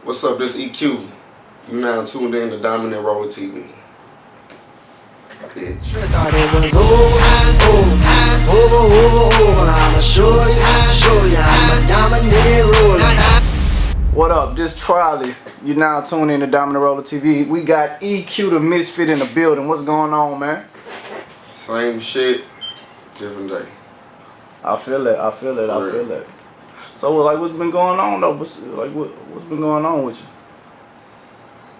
What's up, this EQ. You now tuned in to Dominant Rolla TV. Bitch. Thought it was over. I'ma show you, I'm a dominant roller. What up, this Trolley. You now tuned in to Dominant Roller TV. We got EQ Tha Misfit in the building. What's going on, man? Same shit, different day. I feel it. So, like, what's been going on though? What's been going on with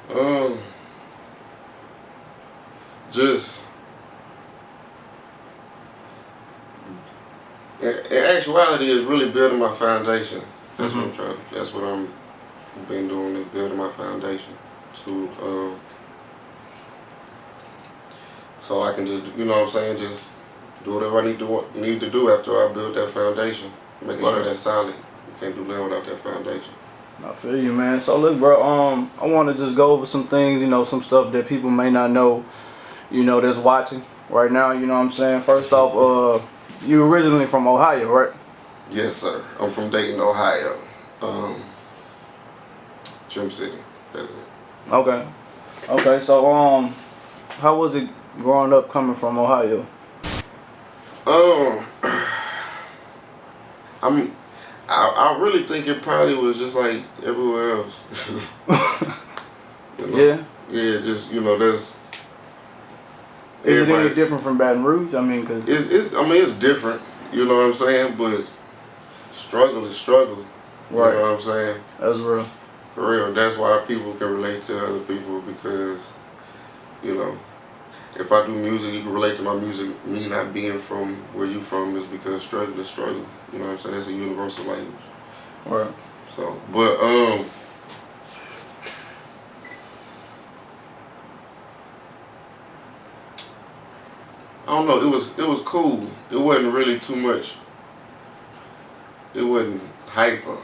you? Just in actuality, it's really building my foundation. That's what I'm trying. That's what I'm been doing, is building my foundation to so I can just, you know what I'm saying, just do whatever I need to do after I build that foundation, making sure that's solid. You can't do nothing without that foundation. I feel you, man. So look, bro, I want to just go over some things, you know, some stuff that people may not know, you know, that's watching right now, you know what I'm saying? First off, you originally from Ohio, right? Yes, sir. I'm from Dayton, Ohio. Trim City. That's it. Okay, so how was it growing up coming from Ohio? I really think it probably was just like everywhere else. You know? Yeah, just, you know, there's. Is it any different from Baton Rouge? I mean, cause it's different. You know what I'm saying? But struggle is struggle. Right. You know what I'm saying? That's real. For real. That's why people can relate to other people, because, you know, if I do music, you can relate to my music. Me not being from where you from is because struggle is struggle. You know what I'm saying? That's a universal language. Right. So, but I don't know. It was cool. It wasn't really too much. It wasn't hyper.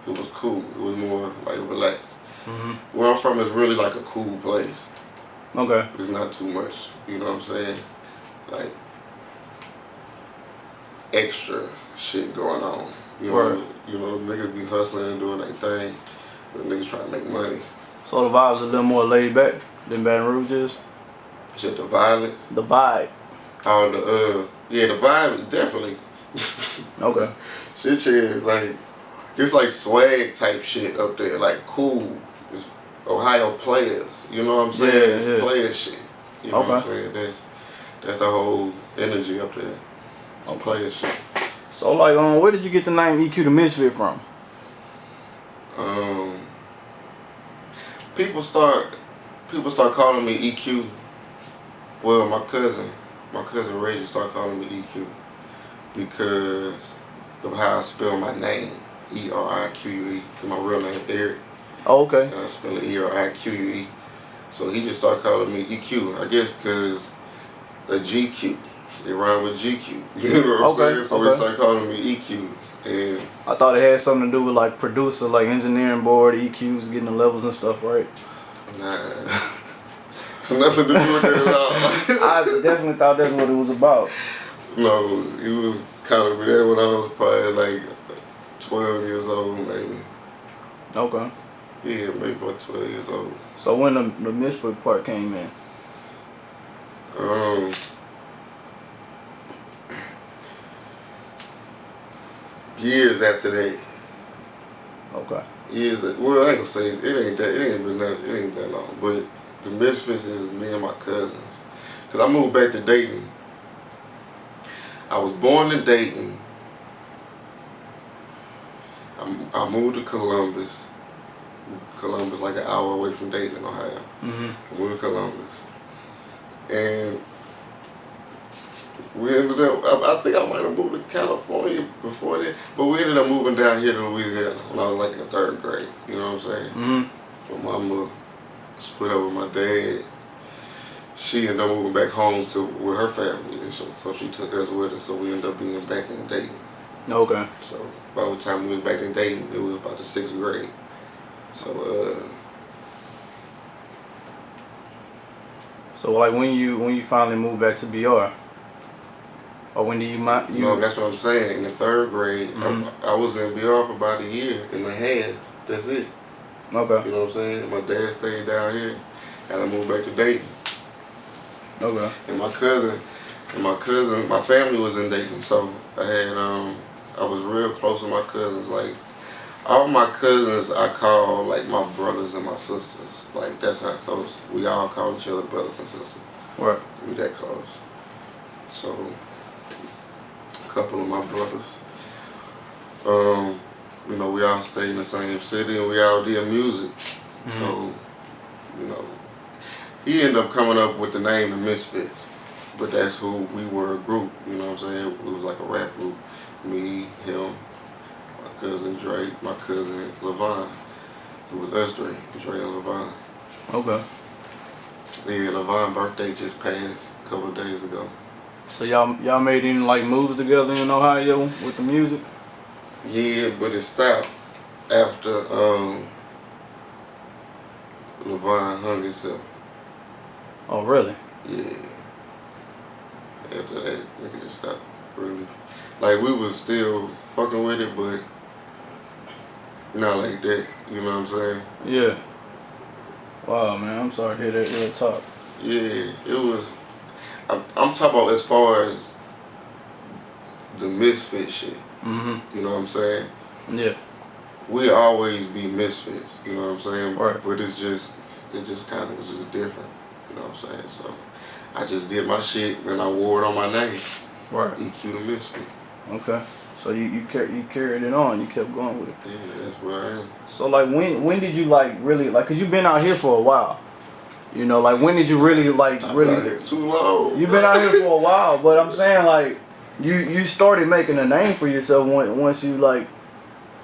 It was cool. It was more like relaxed. Where I'm from is really like a cool place. Okay. It's not too much. You know what I'm saying? Like extra shit going on. You know, niggas be hustling and doing their thing, but niggas trying to make money. So the vibe's a little more laid back than Baton Rouge is? Shit, the violence. The vibe. Oh, the vibe, definitely. Okay. Shit, like, it's like swag type shit up there, like cool. It's Ohio players, you know what I'm saying? Yeah. It's player shit. You know what I'm saying? That's the whole energy up there. It's player shit. So like, where did you get the name EQ Tha Misfit from? People start calling me EQ. Well, my cousin Reggie started calling me EQ because of how I spell my name, E-R-I-Q-U-E. My real name is Eric. Oh, okay. And I spell it E-R-I-Q-U-E. So he just started calling me EQ, I guess because a GQ. It rhymed with GQ. You know what I'm saying? So he started calling me EQ. And I thought it had something to do with like producer, like engineering board, EQs, getting the levels and stuff, right? Nah. It's nothing to do with that at all. I definitely thought that's what it was about. No, he was calling me that when I was probably like 12 years old, maybe. Okay. Yeah, maybe about 12 years old. So when the Misfit part came in? Years after that. Okay. Well, I ain't gonna say it ain't that long, but the Misfits is me and my cousins. Cause I moved back to Dayton. I was born in Dayton. I moved to Columbus. Columbus, like an hour away from Dayton, Ohio. I moved to Columbus, and we ended up. I think I might have moved to California before that, but we ended up moving down here to Louisiana when I was like in the 3rd grade. You know what I'm saying? My mama split up with my dad. She ended up moving back home with her family, and so she took us with her. So we ended up being back in Dayton. Okay. So by the time we was back in Dayton, it was about the 6th grade. So So like when you finally moved back to BR, or when did you No, that's what I'm saying. In the 3rd grade, I was in BR for about a year and a half. That's it. Okay. You know what I'm saying? My dad stayed down here, and I moved back to Dayton. Okay. And my family was in Dayton, so I was real close with my cousins. Like all my cousins, I call like my brothers and my sisters. Like that's how close we all call each other brothers and sisters. Right. We that close. So a couple of my brothers, you know, we all stayed in the same city and we all did music. So, you know, he ended up coming up with the name The Misfits. But that's who we were, a group, you know what I'm saying? It was like a rap group. Me, him, my cousin Drake, my cousin Levon. It was us three, Dre and Levon. Okay. Yeah, Levon's birthday just passed a couple of days ago. So y'all made any like moves together in Ohio with the music? Yeah, but it stopped after Levon hung himself. Oh really? Yeah. After that, nigga just stopped. Really. Like we was still fucking with it, but not like that. You know what I'm saying? Yeah. Wow, man, I'm sorry to hear that real talk. Yeah, it was. I'm talking about as far as the misfit shit. You know what I'm saying? Yeah. We always be misfits. You know what I'm saying? Right. But it just kind of was just different. You know what I'm saying? So I just did my shit and I wore it on my name. Right. EQ the Misfit. Okay. So you carried it on. You kept going with it. Yeah, that's where I am. So like when did you like really like? Cause you've been out here for a while. You know, like when did you really like I've really? been out here too long. You've been out here for a while, but I'm saying like you started making a name for yourself once you like,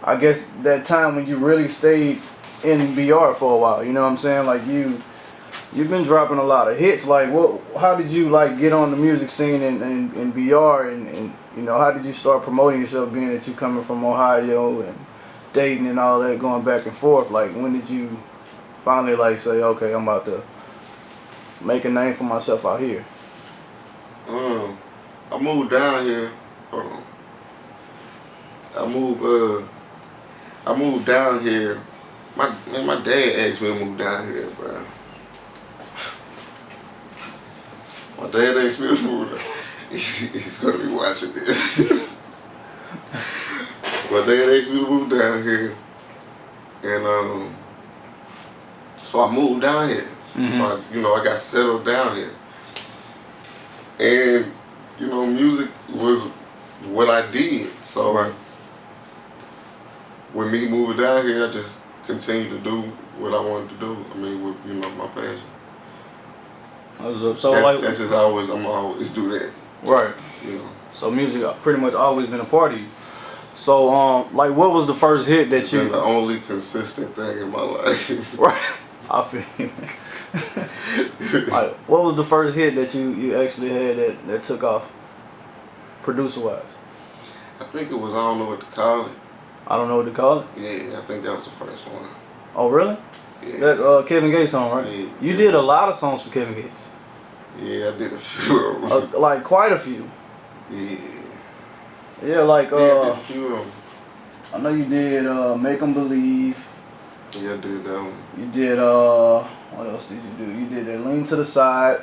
I guess that time when you really stayed in BR for a while. You know what I'm saying? Like you've been dropping a lot of hits. Like how did you like get on the music scene in BR and you know how did you start promoting yourself being that you coming from Ohio and Dayton and all that going back and forth? Like when did you finally like say okay I'm about to make a name for myself out here? I moved down here. Hold on. I moved down here. My dad asked me to move down here, bro. My dad asked me to move down. He's gonna be watching this. My dad asked me to move down here, and so I moved down here. So I got settled down here, and you know, music was what I did. So Right. with me moving down here, I just continued to do what I wanted to do. I mean, with my passion. So like That's just always. I'm always do that. right. You know. So music pretty much always been a part of you. So like what was the first hit that It's you been the only consistent thing in my life. right? I feel you. Like what was the first hit that you actually had that took off producer wise? I think it was, I don't know what to call it. I don't know what to call it. Yeah, I think that was the first one. Oh really? Yeah. That Kevin Gates song, right? Yeah. You did a lot of songs for Kevin Gates. Yeah, I did a few of them. Like quite a few. Yeah. Yeah, like Yeah, I did a few of them. I know you did Make 'Em Believe. Yeah, I did that one. You did what else did you do? You did that Lean to the Side.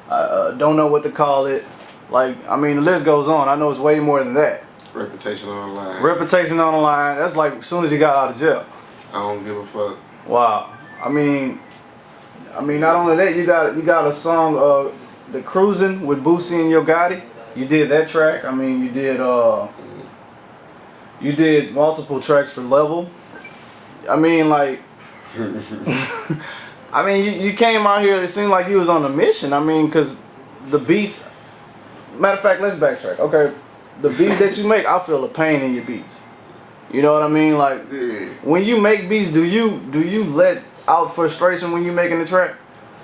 I don't know what to call it. Like I mean the list goes on. I know it's way more than that. Reputation on the line. Reputation on the Line. That's like as soon as he got out of jail. I don't give a fuck. Wow. I mean not only that, you got a song The Cruising with Boosie and Yogotti. You did that track. I mean you did multiple tracks for Level. I mean like I mean you came out here, it seemed like you was on a mission. I mean cause the beats, matter of fact, let's backtrack. Okay. The beats that you make, I feel a pain in your beats. You know what I mean? Like Yeah. when you make beats, do you let out frustration when you're making the track?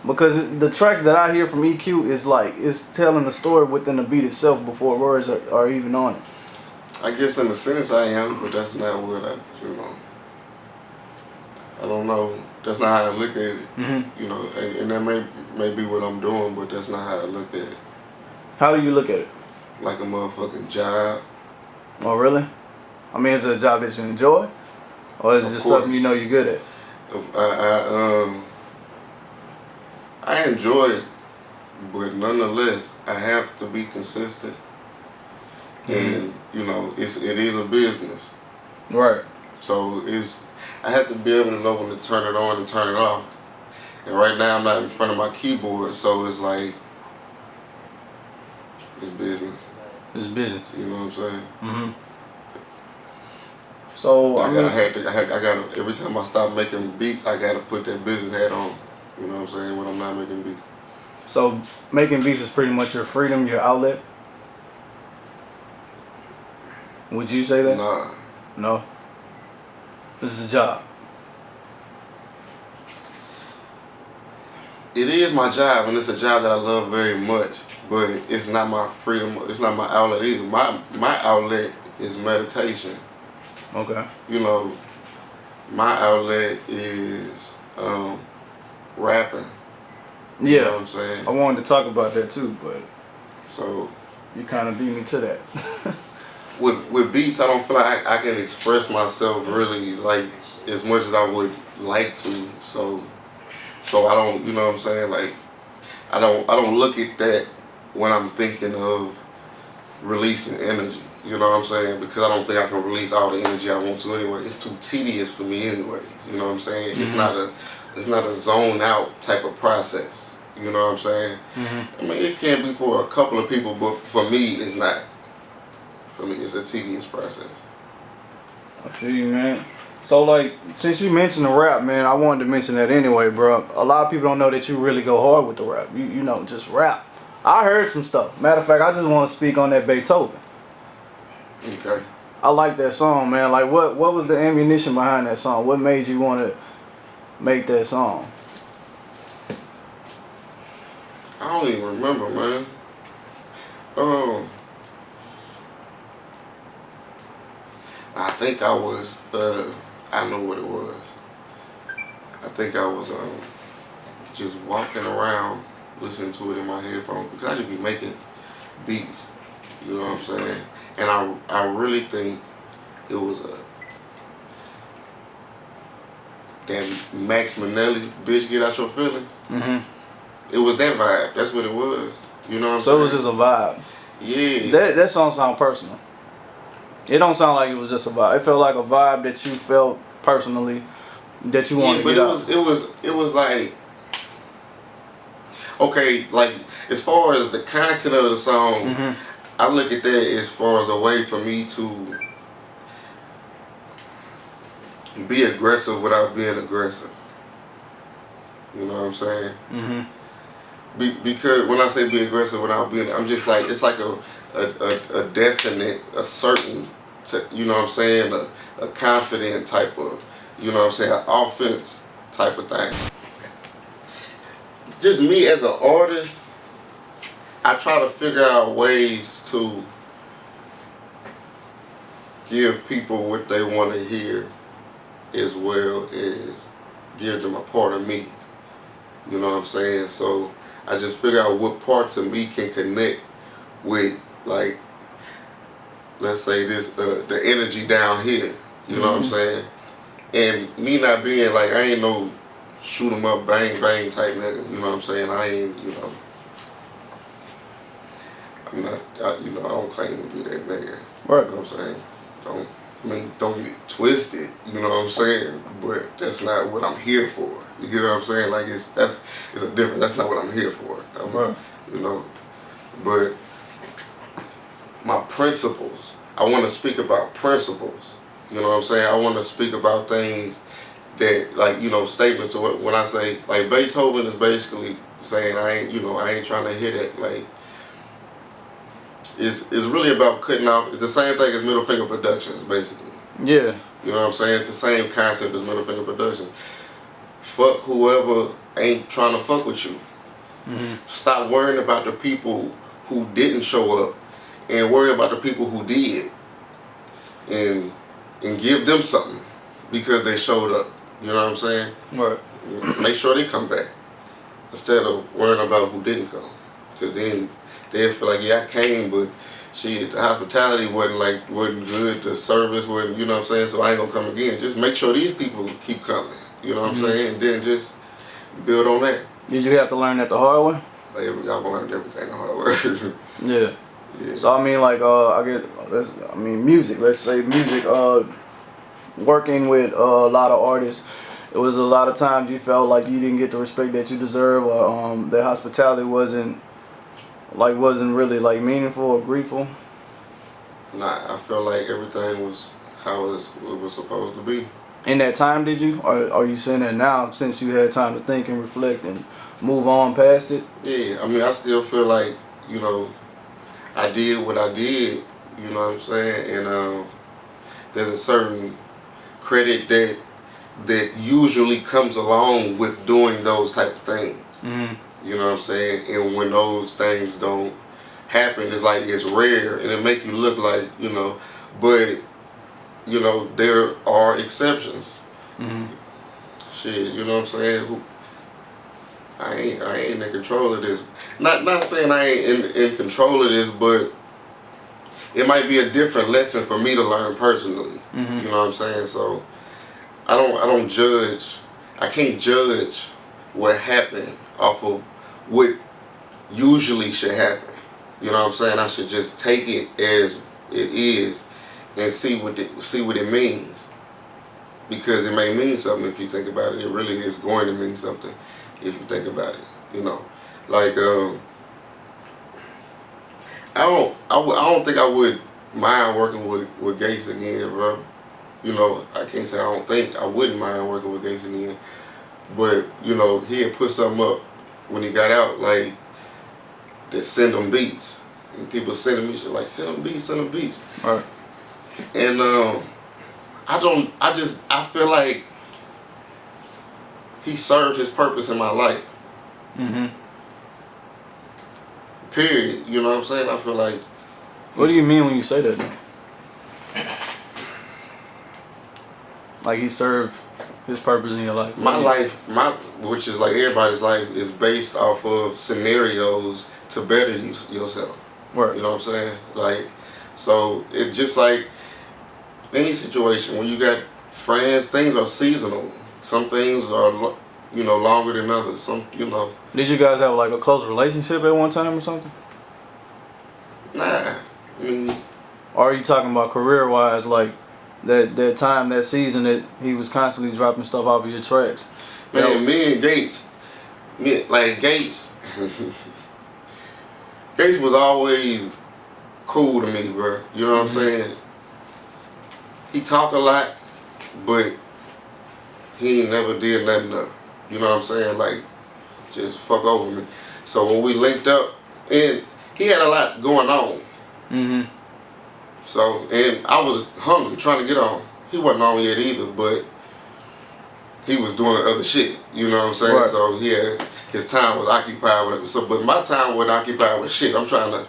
Because the tracks that I hear from EQ is like it's telling the story within the beat itself before words are even on it. I guess in a sense I am, but that's not what I don't know. That's not how I look at it. You know, and that may be what I'm doing, but that's not how I look at it. How do you look at it? Like a motherfucking job. Oh really? I mean, is it a job that you enjoy? Or is it Of just course. something you know you're good at? I enjoy it, but nonetheless, I have to be consistent. And you know, it is a business. Right. So I have to be able to know when to turn it on and turn it off. And right now, I'm not in front of my keyboard, so it's like it's business. It's business. You know what I'm saying? Mm-hmm. So I gotta every time I stop making beats, I gotta put that business hat on. You know what I'm saying? When I'm not making beats. So making beats is pretty much your freedom, your outlet. Would you say that? Nah. No. This is a job. It is my job, and it's a job that I love very much. But it's not my freedom. It's not my outlet either. My outlet is meditation. Okay. You know, my outlet is rapping. Yeah. You know what I'm saying? I wanted to talk about that too, but So you kind of beat me to that. with beats, I don't feel like I can express myself really like as much as I would like to. So I don't, you know what I'm saying? Like I don't look at that when I'm thinking of releasing energy. You know what I'm saying? Because I don't think I can release all the energy I want to anyway. It's too tedious for me anyways. You know what I'm saying? Mm-hmm. It's not a zone out type of process. You know what I'm saying? Mm-hmm. I mean, it can be for a couple of people, but for me, it's not. For me, it's a tedious process. I feel you, man. So, like, since you mentioned the rap, man, I wanted to mention that anyway, bro. A lot of people don't know that you really go hard with the rap. You know, just rap. I heard some stuff. Matter of fact, I just want to speak on that Beethoven. Okay. I like that song, man. Like, what was the ammunition behind that song? What made you want to make that song? I don't even remember, man. I think I was, I know what it was. I think I was just walking around listening to it in my headphones because I just be making beats, you know what I'm saying? And I really think it was that Max Minnelli, Bitch Get Out Your Feelings. Mm-hmm. It was that vibe. That's what it was. You know what I'm saying? So it was just a vibe. Yeah. That song sound personal. It don't sound like it was just a vibe. It felt like a vibe that you felt personally that you wanted to get out. It was like, okay, like as far as the content of the song, Mm-hmm. I look at that as far as a way for me to be aggressive without being aggressive. You know what I'm saying? Mm-hmm. Because when I say be aggressive without being, I'm just like, it's like a definite, a certain, you know what I'm saying, a confident type of, you know what I'm saying, an offense type of thing. Just me as an artist, I try to figure out ways to give people what they want to hear as well as give them a part of me. You know what I'm saying? So I just figure out what parts of me can connect with, like, let's say this, the energy down here. You know what I'm saying? And me not being like, I ain't no shoot 'em up, bang, bang type nigga. You know what I'm saying? I ain't, you know. I'm not, I don't claim to be that nigga. Right. You know what I'm saying? Don't get it twisted. You know what I'm saying? But that's not what I'm here for. You get what I'm saying? Like it's a difference. That's not what I'm here for. Right. You know. But my principles. I want to speak about principles. You know what I'm saying? I want to speak about things that, like, you know, statements to what when I say, like, Beethoven is basically saying I ain't trying to hear that. Like, it's really about cutting off. It's the same thing as Middle Finger Productions, basically. Yeah. You know what I'm saying? It's the same concept as Middle Finger Productions. Fuck whoever ain't trying to fuck with you. Mm-hmm. Stop worrying about the people who didn't show up and worry about the people who did. And give them something because they showed up. You know what I'm saying? Right. Make sure they come back instead of worrying about who didn't come. Because then they'll feel like, yeah, I came, but shit, the hospitality wasn't good, the service wasn't, you know what I'm saying, so I ain't gonna come again. Just make sure these people keep coming. You know what I'm saying? And then just build on that. Did you have to learn that the hard way? Like, I've learned everything the hard way. Yeah. Yeah. So I mean, like, music. Let's say music. Working with a lot of artists, it was a lot of times you felt like you didn't get the respect that you deserve, or their hospitality wasn't really like meaningful or grateful. Nah, I felt like everything was how it was supposed to be. In that time, did you? Or are you saying that now, since you had time to think and reflect and move on past it? Yeah, I mean, I still feel like, you know, I did what I did, you know what I'm saying? And there's a certain credit that usually comes along with doing those type of things. Mm-hmm. You know what I'm saying? And when those things don't happen, it's like it's rare, and it make you look like, you know, but, you know, there are exceptions. Mm-hmm. Shit, you know what I'm saying? I ain't in control of this. Not saying I ain't in control of this, but it might be a different lesson for me to learn personally. Mm-hmm. You know what I'm saying? So I don't judge. I can't judge what happened off of what usually should happen. You know what I'm saying? I should just take it as it is and see what it means. Because it may mean something if you think about it. It really is going to mean something if you think about it. You know, like I don't think I would mind working with Gates again, bro. You know, I can't say I don't think I wouldn't mind working with Gates again, but you know, he had put something up when he got out, like that send them beats, and people sending me shit like send them beats. All right. And I feel like he served his purpose in my life. Mm-hmm. Period. You know what I'm saying? I feel like. What do you mean when you say that? Like he served his purpose in your life? My life, which is like everybody's life, is based off of scenarios to better yourself. Right. You know what I'm saying? Like, so it just like any situation when you got friends, things are seasonal. Some things are, you know, longer than others. Some, you know. Did you guys have like a close relationship at one time or something? Nah, I mean. Or are you talking about career-wise, like that time, that season that he was constantly dropping stuff off of your tracks? Man, me and Gates, Gates, Gates was always cool to me, bro. You know what I'm saying? He talked a lot, but he ain't never did nothing to, you know what I'm saying? Like, just fuck over me. So when we linked up, and he had a lot going on. Mm-hmm. So, and I was hungry, trying to get on. He wasn't on yet either, but he was doing other shit. You know what I'm saying? Right. So his time was occupied with it. So, but my time wasn't occupied with shit. I'm trying to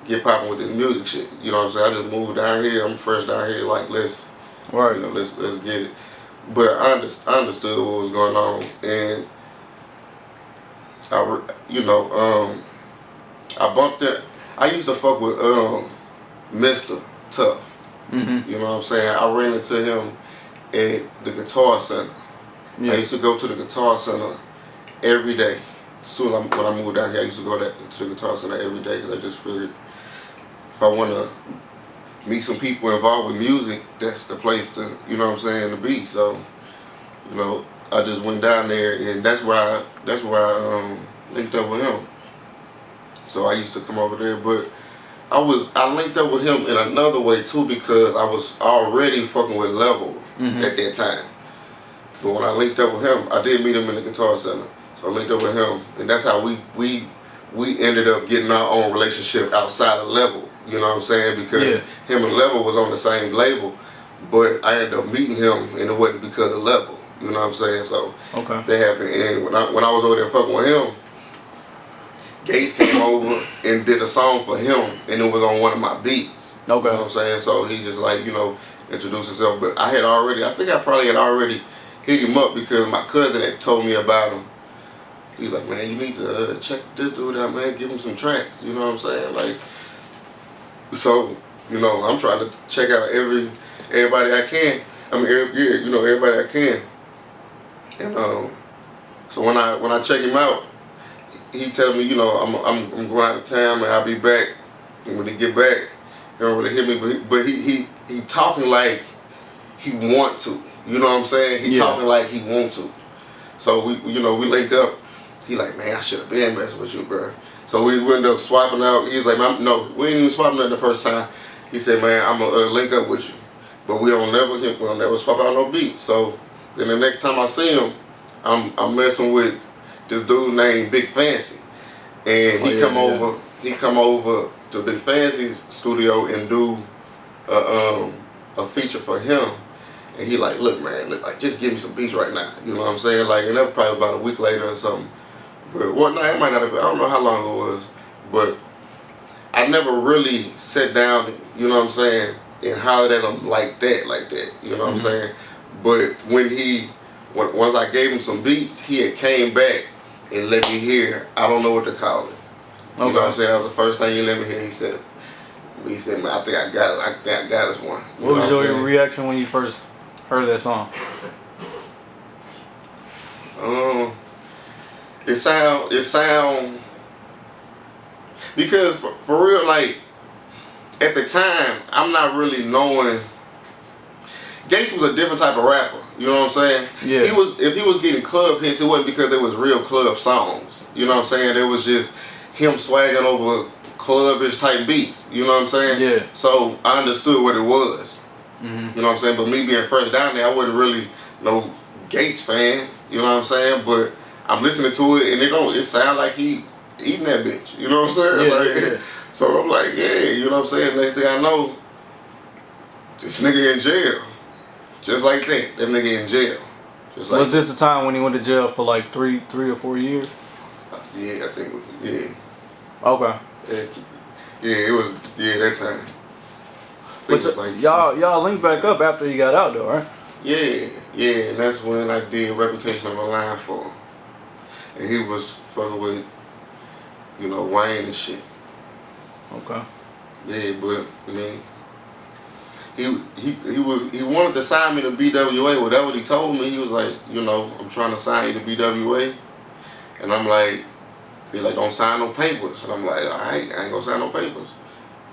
get popping with this music shit. You know what I'm saying? I just moved down here. I'm fresh down here. Like let's get it. But I understood what was going on, and I bumped it. I used to fuck with Mr. Tough. Mm-hmm. You know what I'm saying? I ran into him at the Guitar Center. Yeah. I used to go to the Guitar Center every day. When I moved down here, I used to go to the Guitar Center every day because I just figured if I want to meet some people involved with music, that's the place to, you know what I'm saying, to be. So, you know, I just went down there, and that's where I linked up with him. So I used to come over there, but I linked up with him in another way too because I was already fucking with Level at that time. But when I linked up with him, I did meet him in the Guitar Center. So I linked up with him, and that's how we ended up getting our own relationship outside of Level. You know what I'm saying? Because him and Level was on the same label, but I ended up meeting him, and it wasn't because of Level. You know what I'm saying? So that happened. And when I was over there fucking with him, Gates came over and did a song for him, and it was on one of my beats. Okay. You know what I'm saying? So he just like, you know, introduced himself. But I think I probably had already hit him up because my cousin had told me about him. He's like, man, you need to check this dude out, man. Give him some tracks. You know what I'm saying? Like, so, you know, I'm trying to check out everybody I can. I mean, everybody I can. And so when I check him out, he tell me, you know, I'm going out of town and I'll be back. And when he get back, he don't really hit me, but he talking like he want to. You know what I'm saying? He talking like he want to. So we link up. He like, man, I should have been messing with you, bro. So we end up swapping out. He's like, no, we ain't even swapping out the first time. He said, man, I'm gonna link up with you, but we'll never swap out no beats. So then the next time I see him, I'm messing with this dude named Big Fancy, and he come over to Big Fancy's studio and do a feature for him. And he like, look, man, like just give me some beats right now. You know what I'm saying? Like, and that was probably about a week later or something. But one night, it might not have been, I don't know how long it was, but I never really sat down, you know what I'm saying, and hollered at him like that, you know what I'm saying? But once I gave him some beats, he had came back and let me hear, I don't know what to call it. You know what I'm saying? That was the first thing he let me hear. He said, man, I think I got it. I think I got this one. What was your reaction when you first heard that song? It sound because for real, like at the time, I'm not really knowing. Gates was a different type of rapper. You know what I'm saying? Yeah. If he was getting club hits, it wasn't because it was real club songs. You know what I'm saying? It was just him swagging over clubbish type beats. You know what I'm saying? Yeah. So I understood what it was. Mm-hmm. You know what I'm saying? But me being fresh down there, I wasn't really no Gates fan. You know what I'm saying? But I'm listening to it and it sound like he eating that bitch. You know what I'm saying? Yeah. So I'm like, yeah, you know what I'm saying? Next thing I know, this nigga in jail. Just like that. That nigga in jail. Just like was this the time when he went to jail for like three or 4 years? Yeah, I think it was, yeah. Okay. Yeah, it was, that time. But like, y'all linked back up after he got out though, right? Yeah, and that's when I did Reputation of a Line for him. And he was fucking with, you know, Wayne and shit. Okay. Yeah, but I mean, he wanted to sign me to BWA. Well, that's what he told me. He was like, you know, I'm trying to sign you to BWA, and I'm like, he like, don't sign no papers, and I'm like, all right, I ain't gonna sign no papers.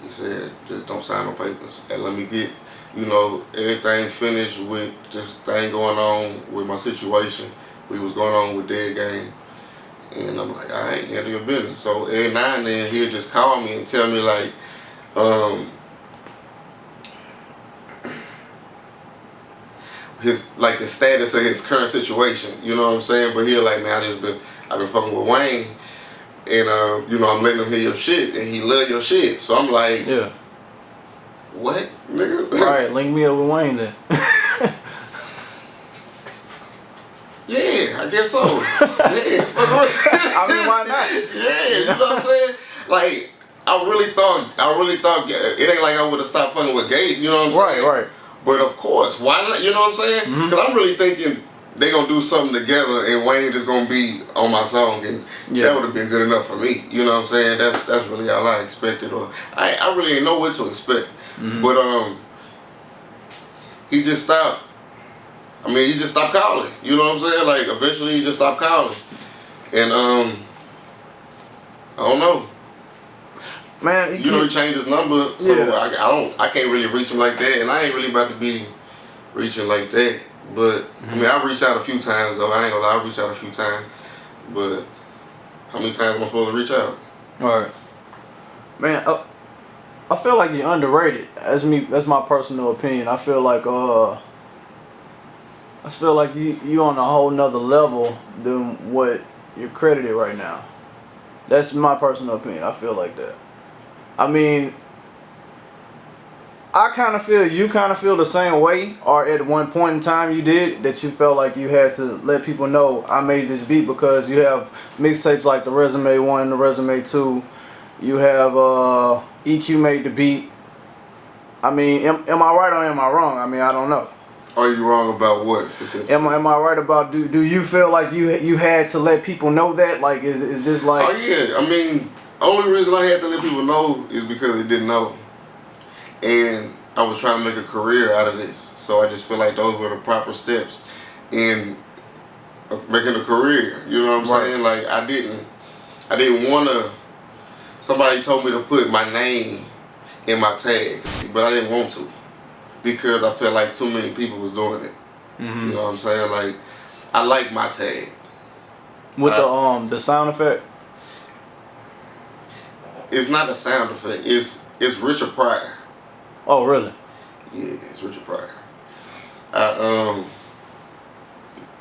He said, just don't sign no papers, and let me get, you know, everything finished with this thing going on with my situation. We was going on with Dead Game. And I'm like, all right, handle your business. So every now and then he'll just call me and tell me like, the status of his current situation. You know what I'm saying? But he'll like, man, I've been fucking with Wayne, and you know, I'm letting him hear your shit, and he love your shit. So I'm like, yeah. What, nigga? All right, link me up with Wayne then. Yeah, I guess so. Yeah, I mean, why not? Yeah, you know what I'm saying? Like, I really thought it ain't like I would have stopped fucking with Gates, you know what I'm saying? Right. But of course, why not? You know what I'm saying? Because I'm really thinking they gonna do something together and Wayne just gonna be on my song, and that would have been good enough for me. You know what I'm saying? That's really all I expected, or I really didn't know what to expect. But he just stopped. I mean, he just stopped calling. You know what I'm saying? Like, eventually he just stopped calling. And, I don't know. Man, he changed his number, so I can't really reach him like that, and I ain't really about to be reaching like that. But, I mean, I reached out a few times, though. I ain't gonna lie, I reached out a few times. But, how many times am I supposed to reach out? Alright. Man, I feel like you're underrated. That's my personal opinion. I feel like, you on a whole nother level than what you're credited right now. That's my personal opinion. I feel like that. I mean, I kind of feel you kind of feel the same way, or at one point in time you did, that you felt like you had to let people know I made this beat, because you have mixtapes like the Resume 1, the Resume 2. You have EQ made the beat. I mean, am I right or am I wrong? I mean, I don't know. Are you wrong about what specifically? Am I right about do you feel like you had to let people know that? Like, is this like? Oh yeah, I mean, only reason I had to let people know is because they didn't know, and I was trying to make a career out of this. So I just feel like those were the proper steps, and making a career. You know what I'm saying? Like I didn't wanna. Somebody told me to put my name in my tag, but I didn't want to because I felt like too many people was doing it. Mm-hmm. You know what I'm saying? Like I like my tag. With the sound effect. It's not a sound effect. It's Richard Pryor. Oh really? Yeah, it's Richard Pryor. I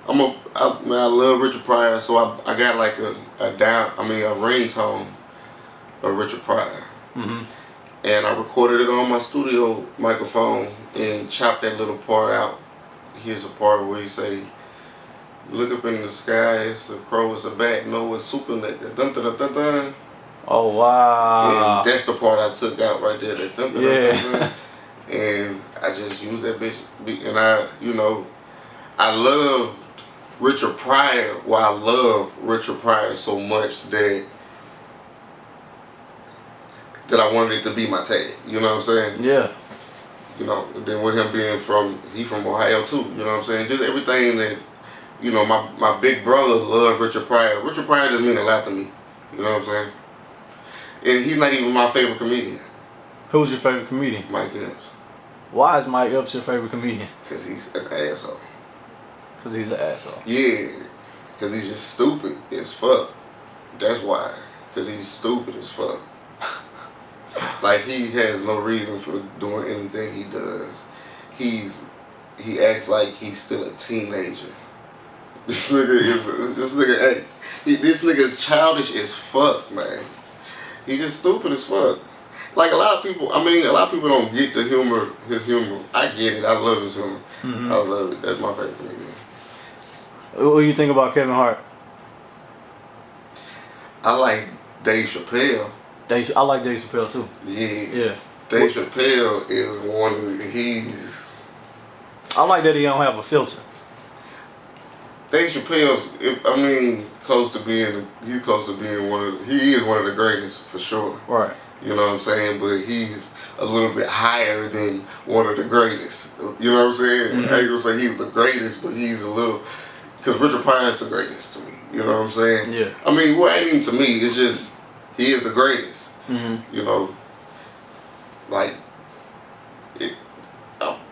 love Richard Pryor, so I got like a ringtone of Richard Pryor. Mm-hmm. And I recorded it on my studio microphone and chopped that little part out. Here's a part where he say, "Look up in the sky, it's a crow, it's a bat, no, it's super nigga. Dun dun dun dun dun." Oh wow. And that's the part I took out right there. That dun dun dun dun dun. And I just used that bitch. And I loved Richard Pryor. Well, I love Richard Pryor so much that I wanted it to be my tag. You know what I'm saying? Yeah. Then with him being from Ohio too. You know what I'm saying? Just everything that, my big brother loved Richard Pryor. Richard Pryor doesn't mean a lot to me. You know what I'm saying? And he's not even my favorite comedian. Who's your favorite comedian? Mike Epps. Why is Mike Epps your favorite comedian? Because he's an asshole. Because he's an asshole. Yeah. Because he's just stupid as fuck. That's why. Because he's stupid as fuck. Like, he has no reason for doing anything he does. He acts like he's still a teenager. This nigga is childish as fuck, man. He's just stupid as fuck. Like a lot of people don't get his humor. I get it. I love his humor. Mm-hmm. I love it. That's my favorite comedian. What do you think about Kevin Hart? I like Dave Chappelle. I like Dave Chappelle too. Yeah. Dave Chappelle is one of I like that he don't have a filter. Dave Chappelle's close to being he is one of the greatest for sure. Right. You know what I'm saying? But he's a little bit higher than one of the greatest. You know what I'm saying? Mm-hmm. I ain't gonna say he's the greatest, but he's a little, because Richard Pryor is the greatest to me. You know what I'm saying? Yeah. Well, ain't even to me. It's just he is the greatest. Mm-hmm.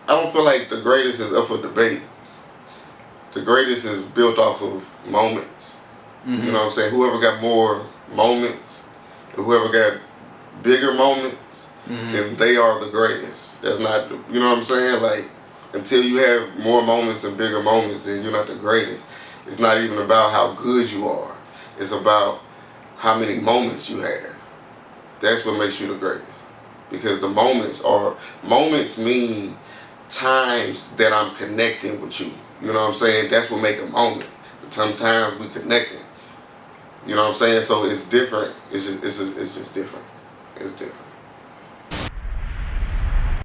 I don't feel like the greatest is up for debate. The greatest is built off of moments. Mm-hmm. You know what I'm saying? Whoever got more moments, whoever got bigger moments, mm-hmm. then they are the greatest. That's not, you know what I'm saying? Like, until you have more moments and bigger moments, then you're not the greatest. It's not even about how good you are. It's about how many moments you have. That's what makes you the greatest. Because the moments mean times that I'm connecting with you. You know what I'm saying? That's what make a moment. Sometimes we connecting. You know what I'm saying? So it's different. It's just different. It's different.